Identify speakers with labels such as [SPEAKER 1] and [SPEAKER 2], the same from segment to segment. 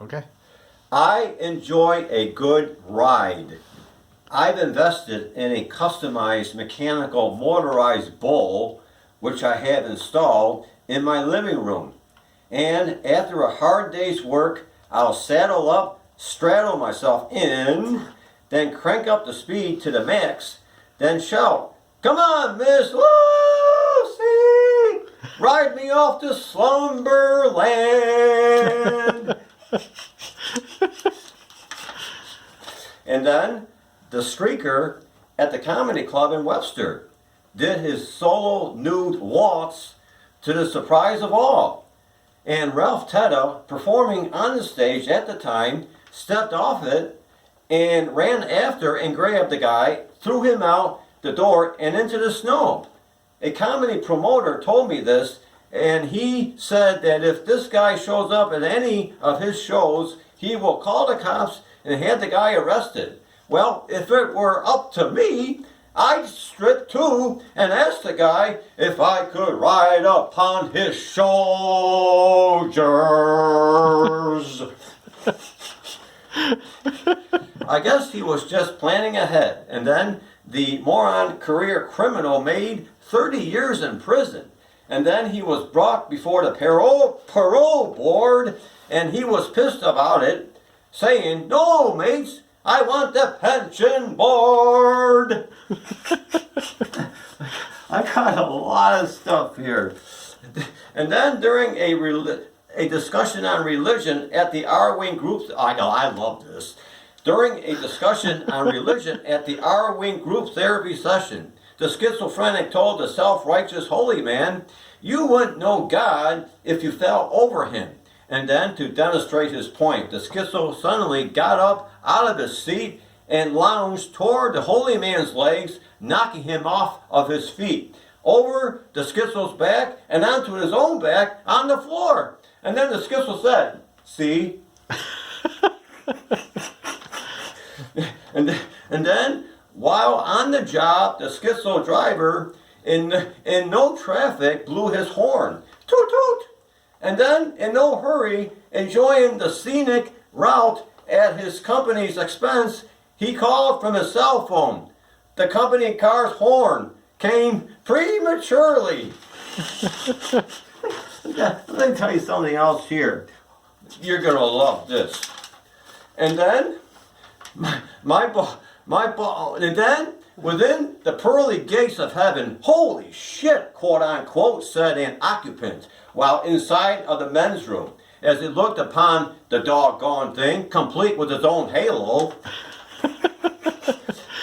[SPEAKER 1] Okay.
[SPEAKER 2] I enjoy a good ride. I've invested in a customized mechanical motorized bull, which I have installed in my living room. And after a hard day's work, I'll saddle up, straddle myself in, then crank up the speed to the max, then shout, "Come on, Miss Lucy! Ride me off to slumberland!" And then the Streaker at the Comedy Club in Webster did his solo nude waltz to the surprise of all. And Ralph Tedda, performing on the stage at the time, stepped off it and ran after and grabbed the guy, threw him out the door and into the snow. A comedy promoter told me this, and he said that if this guy shows up at any of his shows, he will call the cops and have the guy arrested. Well, if it were up to me, I'd strip too and ask the guy if I could ride upon his shoulders. I guess he was just planning ahead. And then the moron career criminal made 30 years in prison. And then he was brought before the parole board, and he was pissed about it, saying, "No, mates, I want the pension board." I got a lot of stuff here. And then during a discussion on religion at the R-Wing group, I love this. During a discussion on religion at the R-Wing group therapy session, the schizophrenic told the self-righteous holy man, "You wouldn't know God if you fell over him." And then, to demonstrate his point, the schizo suddenly got up out of his seat and lounged toward the holy man's legs, knocking him off of his feet, over the schizo's back and onto his own back on the floor. And then the schizo said, "See?" and then, while on the job, the schizo driver in no traffic blew his horn. Toot toot! And then, in no hurry, enjoying the scenic route at his company's expense, he called from his cell phone. The company car's horn came prematurely. Let me tell you something else here. You're going to love this. And then, and then, within the pearly gates of heaven, "Holy shit," quote unquote, said an occupant, while inside of the men's room, as he looked upon the doggone thing, complete with his own halo.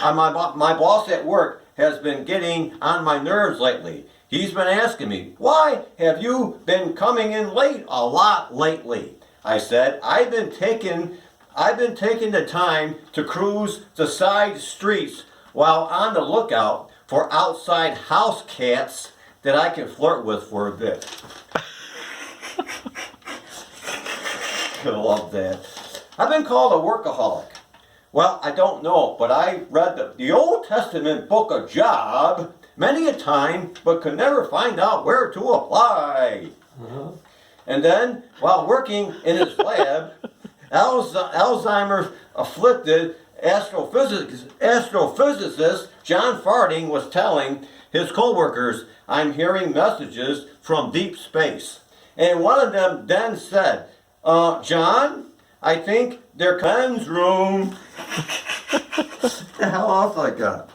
[SPEAKER 2] My boss at work has been getting on my nerves lately. He's been asking me, "Why have you been coming in late a lot lately?" I said, I've been taking the time to cruise the side streets while on the lookout for outside house cats that I can flirt with for a bit." I love that. I've been called a workaholic. Well, I don't know, but I read the Old Testament book of Job many a time, but could never find out where to apply. And then, while working in his lab, Alzheimer's afflicted astrophysicist John Farding was telling his co-workers, "I'm hearing messages from deep space." And one of them then said, "John, I think they're men's room." What the hell else I got?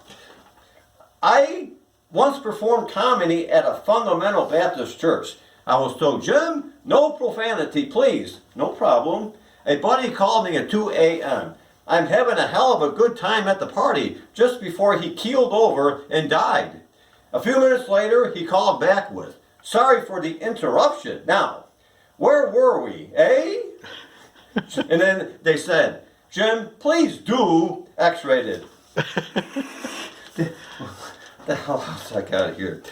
[SPEAKER 2] I once performed comedy at a fundamental Baptist church. I was told, "Jim, no profanity, please." No problem. A buddy called me at 2 a.m. I'm having a hell of a good time at the party, just before he keeled over and died. A few minutes later, he called back with, "Sorry for the interruption. Now, where were we, eh?" And then they said, "Jim, please do X-rated." The hell else I got here?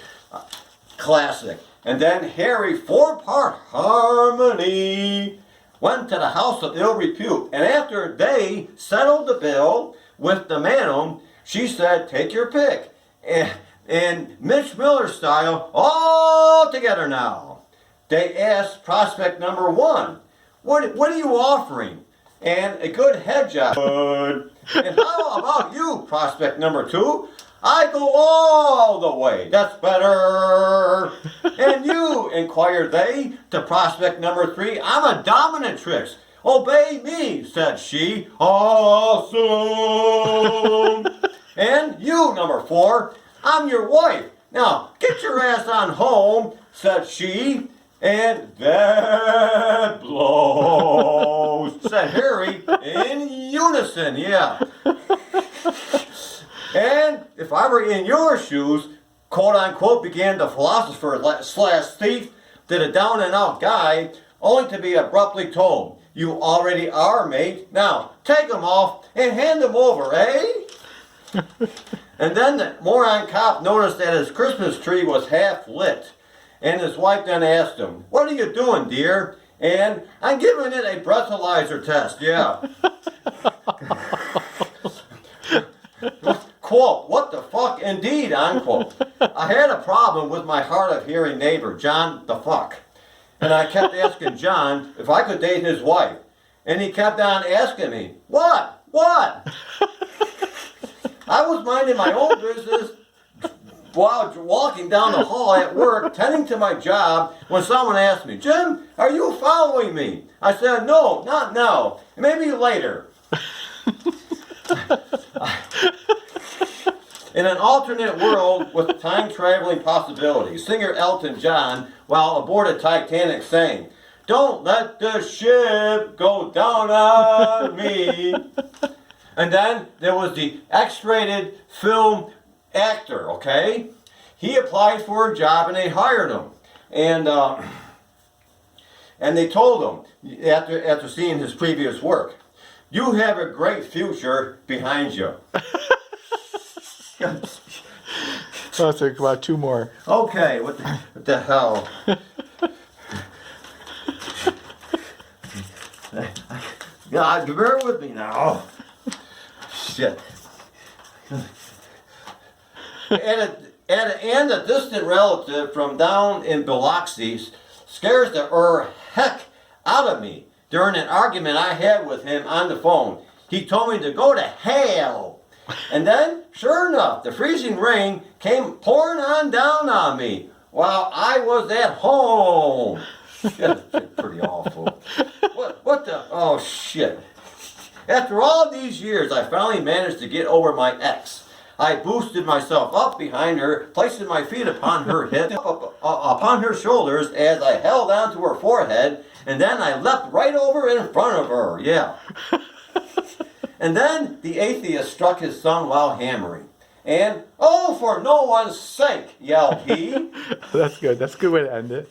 [SPEAKER 2] Classic. And then Harry, 4-part harmony, went to the house of ill repute. And after they settled the bill with the madam, she said, "Take your pick." And Mitch Miller style, all together now. They asked prospect number 1, what are you offering? And a good head job. And how about you, prospect number 2? I go all the way. That's better. And you, inquired they, to prospect number 3. I'm a dominatrix. Obey me, said she. Awesome. And you, number 4, I'm your wife. Now, get your ass on home, said she. And that blows, said Harry in unison, yeah. And if I were in your shoes, quote unquote, began the philosopher slash thief, did a down and out guy, only to be abruptly told, you already are, mate. Now, take them off and hand them over, eh? And then the moron cop noticed that his Christmas tree was half lit. And his wife then asked him, what are you doing, dear? And I'm giving it a breathalyzer test, yeah. Quote, what the fuck indeed, unquote. I had a problem with my hard of hearing neighbor, John the fuck. And I kept asking John if I could date his wife. And he kept on asking me, what? I was minding my own business while walking down the hall at work, tending to my job, when someone asked me, Jim, are you following me? I said, no, not now. Maybe later. In an alternate world with time-traveling possibilities, singer Elton John, while aboard a Titanic, sang, don't let the ship go down on me. And then there was the X-rated film actor, okay? He applied for a job and they hired him. And they told him, after seeing his previous work, you have a great future behind you.
[SPEAKER 1] So I'll take about 2 more.
[SPEAKER 2] Okay, what the hell? God, bear with me now. Shit. And a distant relative from down in Biloxi scares the heck out of me during an argument I had with him on the phone. He told me to go to hell. And then, sure enough, the freezing rain came pouring on down on me while I was at home. That's pretty awful. What the? Oh, shit. After all these years, I finally managed to get over my ex. I boosted myself up behind her, placing my feet upon her hips, upon her shoulders as I held onto her forehead, and then I leapt right over in front of her, yeah. And then the atheist struck his son while hammering. And, oh, for no one's sake, yelled he.
[SPEAKER 1] That's good. That's a good way to end it.